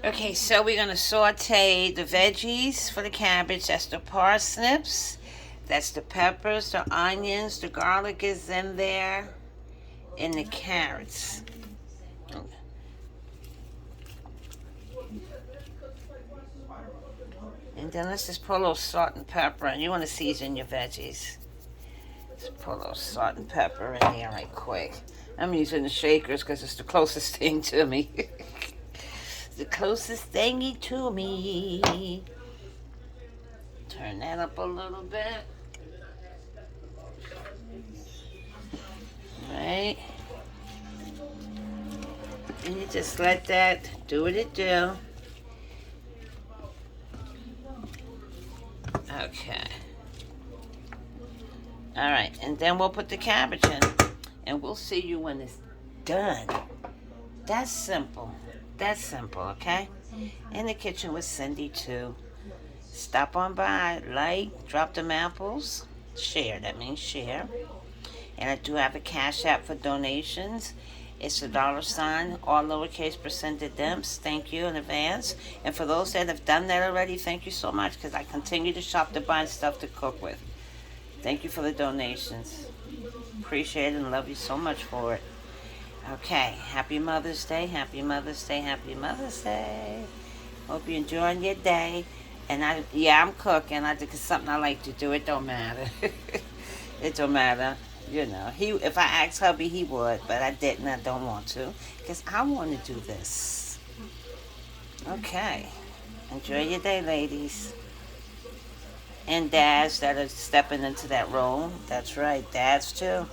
Okay, so we're gonna saute the veggies for the cabbage. That's the parsnips. That's the peppers, the onions, the garlic is in there, and the carrots. And then let's just put a little salt and pepper, and you want to season your veggies. Just put a little salt and pepper in there right quick. I'm using the shakers because it's the closest thing to me. The closest thingy to me. Turn that up a little bit. Right? And you just let that do what it do. Okay. Alright, and then we'll put the cabbage in. And we'll see you when it's done. That's simple. That's simple, okay? In the kitchen with Cindy, too. Stop on by, like, drop them apples. Share, that means share. And I do have a cash app for donations. It's a $, all lowercase percentage dimps. Thank you in advance. And for those that have done that already, thank you so much because I continue to shop to buy stuff to cook with. Thank you for the donations. Appreciate it and love you so much for it. Okay, happy Mother's Day, happy Mother's Day, happy Mother's Day. Hope you're enjoying your day. And I'm cooking. It's something I like to do. It don't matter. It don't matter. You know, if I asked hubby, he would, but I didn't. I don't want to, because I want to do this. Okay, enjoy your day, ladies and dads that are stepping into that role. That's right, dads too.